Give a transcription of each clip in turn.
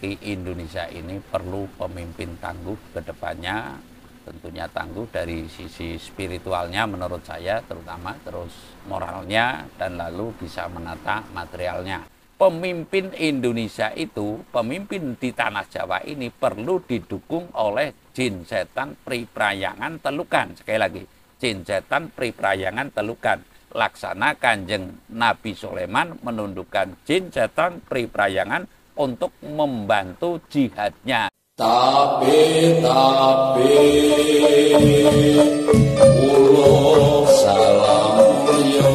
lagi Indonesia ini perlu pemimpin tangguh ke depannya, tentunya tangguh dari sisi spiritualnya menurut saya terutama, terus moralnya, dan lalu bisa menata materialnya. Pemimpin Indonesia itu, pemimpin di tanah Jawa ini perlu didukung oleh jin setan priprayangan telukan. Sekali lagi, jin setan priprayangan telukan. Laksana Kanjeng Nabi Sulaiman menundukkan jin setan priprayangan untuk membantu jihadnya. Tapi uluk salam mulya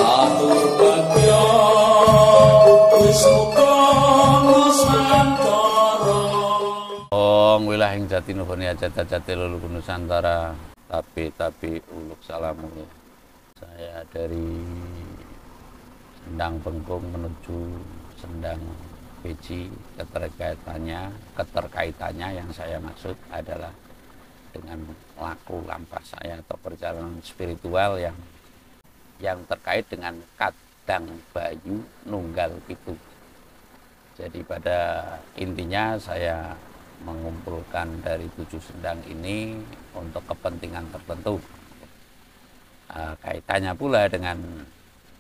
atur bagya wis muga nusantara. Wilahing jati nuhuni jati luluku Nusantara. Tapi uluk salam mulya. Saya dari Sendang Bengkung menuju Sendang Beji, keterkaitannya yang saya maksud adalah dengan laku lampas saya atau perjalanan spiritual yang terkait dengan Kadang Bayu Nunggal Pitu. Jadi pada intinya saya mengumpulkan dari 7 sendang ini untuk kepentingan tertentu. Kaitannya pula dengan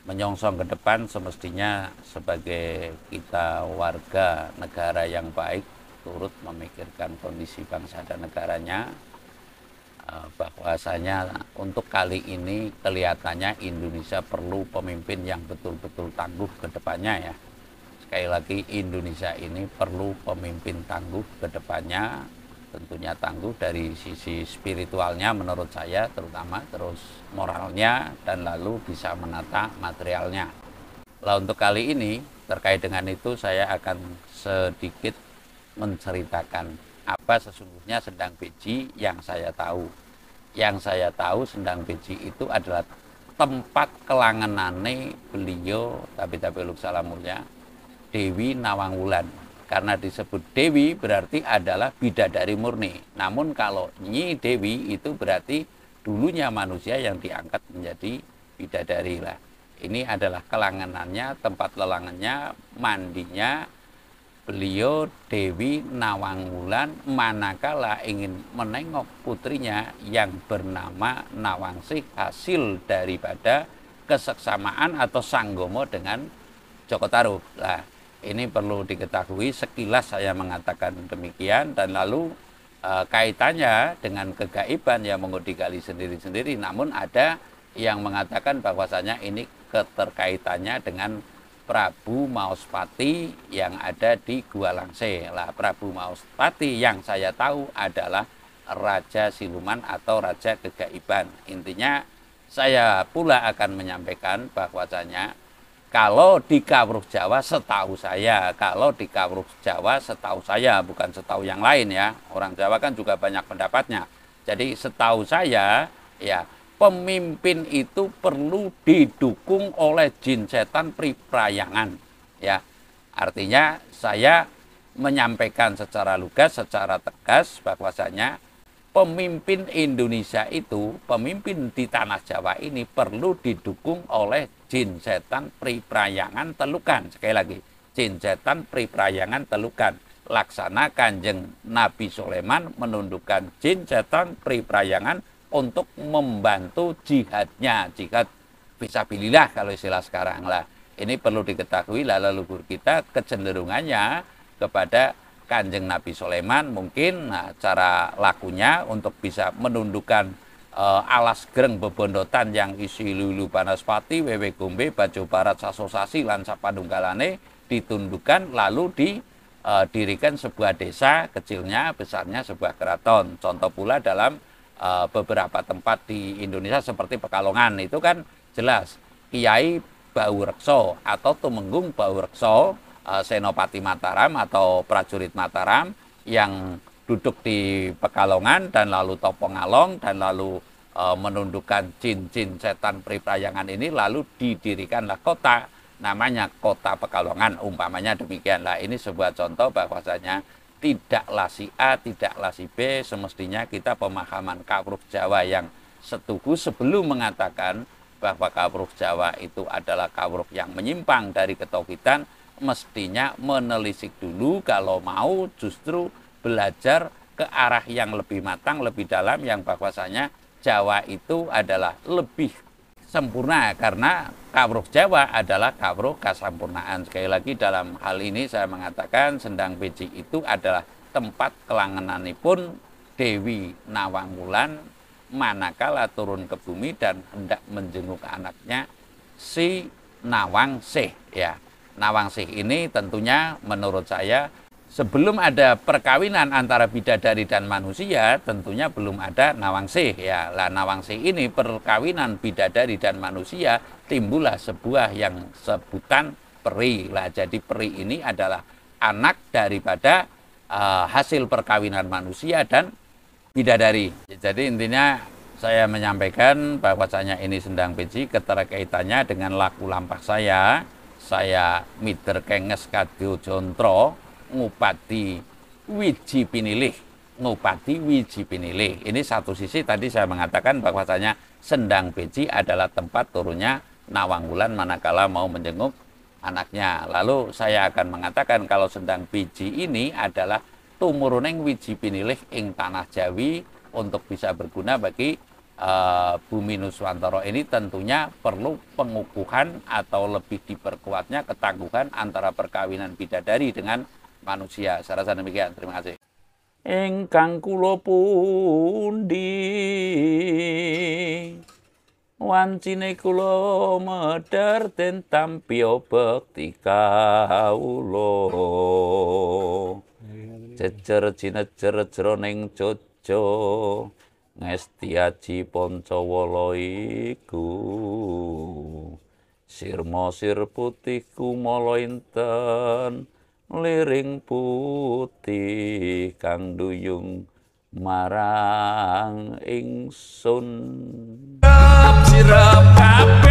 menyongsong ke depan, semestinya sebagai kita warga negara yang baik turut memikirkan kondisi bangsa dan negaranya, bahwasanya untuk kali ini kelihatannya Indonesia perlu pemimpin yang betul-betul tangguh ke depannya ya. Sekali lagi, Indonesia ini perlu pemimpin tangguh ke depannya, tentunya tangguh dari sisi spiritualnya menurut saya terutama, terus moralnya, dan lalu bisa menata materialnya. Lah untuk kali ini terkait dengan itu saya akan sedikit menceritakan apa sesungguhnya Sendang Beji yang saya tahu. Yang saya tahu Sendang Beji itu adalah tempat kelangenane beliau tapi uluk salam mulya Dewi Nawangwulan. Karena disebut Dewi berarti adalah bidadari murni. Namun kalau Nyi Dewi itu berarti dulunya manusia yang diangkat menjadi bidadari lah. Ini adalah kelanganannya, tempat lelangannya, mandinya beliau Dewi Nawangwulan manakala ingin menengok putrinya yang bernama Nawangsih, hasil daripada keseksamaan atau sanggomo dengan Joko Tarub. Nah, ini perlu diketahui, sekilas saya mengatakan demikian, dan lalu kaitannya dengan kegaiban ya monggo digali sendiri-sendiri. Namun ada yang mengatakan bahwasanya ini keterkaitannya dengan Prabu Maospati yang ada di Gua Langse. Lah, Prabu Maospati yang saya tahu adalah Raja Siluman atau Raja Kegaiban. Intinya saya pula akan menyampaikan bahwasanya kalau di Kawruh Jawa setahu saya, bukan setahu yang lain ya. Orang Jawa kan juga banyak pendapatnya. Jadi setahu saya ya, pemimpin itu perlu didukung oleh jin setan priprayangan ya. Artinya saya menyampaikan secara lugas, secara tegas bahwasanya pemimpin Indonesia itu, pemimpin di tanah Jawa ini perlu didukung oleh jin setan priprayangan telukan. Sekali lagi, jin setan priprayangan telukan. Laksana Kanjeng Nabi Sulaiman menundukkan jin setan priprayangan untuk membantu jihadnya, jihad fisabilillah kalau istilah sekarang lah. Ini perlu diketahui lah, leluhur kita kecenderungannya kepada Kanjeng Nabi Sulaiman mungkin cara lakunya untuk bisa menundukkan alas greng bebondotan yang isi lulu Banaspati, wewe gombe, baju barat sasosasi, lan sapadunggalane ditundukkan, lalu didirikan sebuah desa, kecilnya besarnya sebuah keraton. Contoh pula dalam beberapa tempat di Indonesia seperti Pekalongan itu kan jelas Kiai Baurekso atau Tumenggung Baurekso, Senopati Mataram atau prajurit Mataram yang duduk di Pekalongan dan lalu Topongalong dan lalu menundukkan jin-jin setan priprayangan ini, lalu didirikanlah kota namanya Kota Pekalongan umpamanya demikianlah. Ini sebuah contoh bahwasanya tidaklah si A, tidaklah si B, semestinya kita pemahaman Kawruh Jawa yang setuju sebelum mengatakan bahwa kawruh Jawa itu adalah kawruh yang menyimpang dari ketauhidan, mestinya menelisik dulu kalau mau justru belajar ke arah yang lebih matang, lebih dalam, yang bahwasanya Jawa itu adalah lebih sempurna karena kawruh Jawa adalah kawruh kasampurnaan. Sekali lagi dalam hal ini saya mengatakan Sendang Beji itu adalah tempat kelangenanipun Dewi Nawangwulan manakala turun ke bumi dan hendak menjenguk anaknya si Nawangsih ya. Nawangsih ini tentunya menurut saya sebelum ada perkawinan antara bidadari dan manusia tentunya belum ada Nawangsih ya. Lah Nawangsih ini perkawinan bidadari dan manusia timbullah sebuah yang sebutan peri. Lah jadi peri ini adalah anak daripada hasil perkawinan manusia dan bidadari. Jadi intinya saya menyampaikan bahwasanya ini Sendang Beji keterkaitannya dengan laku lampah saya mider kenges kadya jontro ngupati wiji pinilih. Ini satu sisi tadi saya mengatakan bahwasanya Sendang Beji adalah tempat turunnya Nawangwulan manakala mau menjenguk anaknya. Lalu saya akan mengatakan kalau Sendang Beji ini adalah tumuruneng wiji pinilih ing tanah Jawi untuk bisa berguna bagi bumi Nuswantara ini tentunya perlu pengukuhan atau lebih diperkuatnya ketangguhan antara perkawinan bidadari dengan manusia. Saya rasa demikian. Terima kasih. Ingkang kula pundi wancine kula medhar den tampya bekti kawula jejer jinejer jroning jojo ngesti aji Pancawala iku sirma sir putih kumala inten liring putih kang duyung marang ingsun sirap kabeh